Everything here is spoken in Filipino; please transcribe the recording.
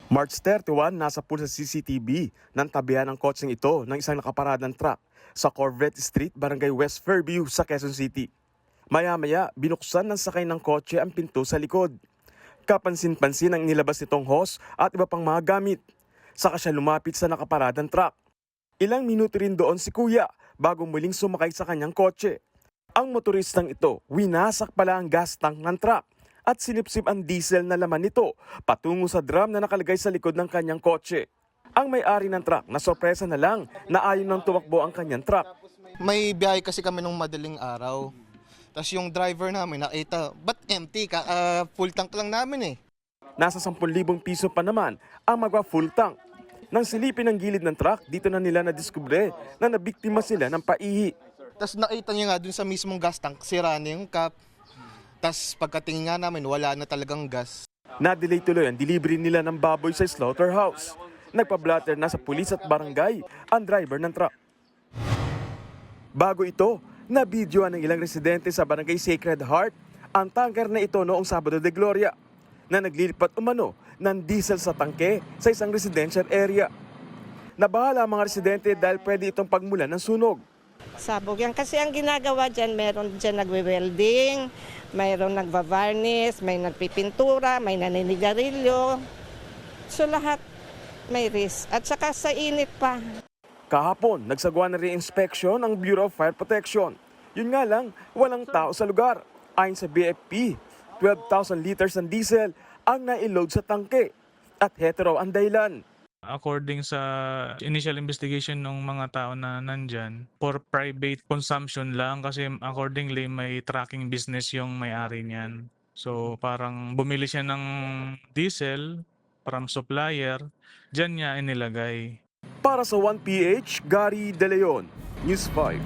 March 31, nasa pool sa CCTV ng tabihan ng kotseng ito ng isang nakaparadang truck sa Corvette Street, Barangay West Fairview sa Quezon City. Maya-maya, binuksan ng sakay ng kotse ang pinto sa likod. Kapansin-pansin ang nilabas nitong hose at iba pang mga gamit. Saka siya lumapit sa nakaparadang truck. Ilang minuto rin doon si Kuya bago muling sumakay sa kanyang kotse. Ang motoristang ito, winasak pala ang gas tank ng truck at sinipsip ang diesel na laman nito patungo sa drum na nakalagay sa likod ng kanyang kotse. Ang may-ari ng truck na sorpresa na lang na ayaw nang tumakbo ang kanyang truck. May biyahe kasi kami nung madaling araw. Tapos yung driver namin nakita, ba't empty? Full tank lang namin eh. Nasa 10,000 piso pa naman ang magwa-full tank. Nang silipin ang gilid ng truck, dito na nila nadiskubre na nabiktima sila ng paihi. Tapos nakita niya nga dun sa mismong gas tank, sira na yung cap. Tapos pagkatingin nga namin, wala na talagang gas. Na-delay tuloy ang delivery nila ng baboy sa slaughterhouse. Nagpa-blatter na sa pulis at barangay ang driver ng truck. Bago ito, na-videoan ng ilang residente sa Barangay Sacred Heart ang tanker na ito noong Sabado de Gloria na naglilipat umano ng diesel sa tangke sa isang residential area. Nabahala ang mga residente dahil pwede itong pagmulan ng sunog. Sabog yan. Kasi ang ginagawa dyan, meron dyan nagwe-welding, mayroon nagva-varnish, may nagpipintura, may naninigarilyo. So lahat may risk. At saka sa init pa. Kahapon, nagsagawa na re-inspection ang Bureau of Fire Protection. Yun nga lang, walang tao sa lugar. Ayon sa BFP, 12,000 liters ng diesel ang naiload sa tangke. At hetero ang dahilan. According sa initial investigation ng mga tao na nandyan, for private consumption lang kasi accordingly may tracking business yung may-ari niyan. So parang bumili siya ng diesel from supplier, dyan niya inilagay. Para sa 1PH, Gary De Leon, News 5.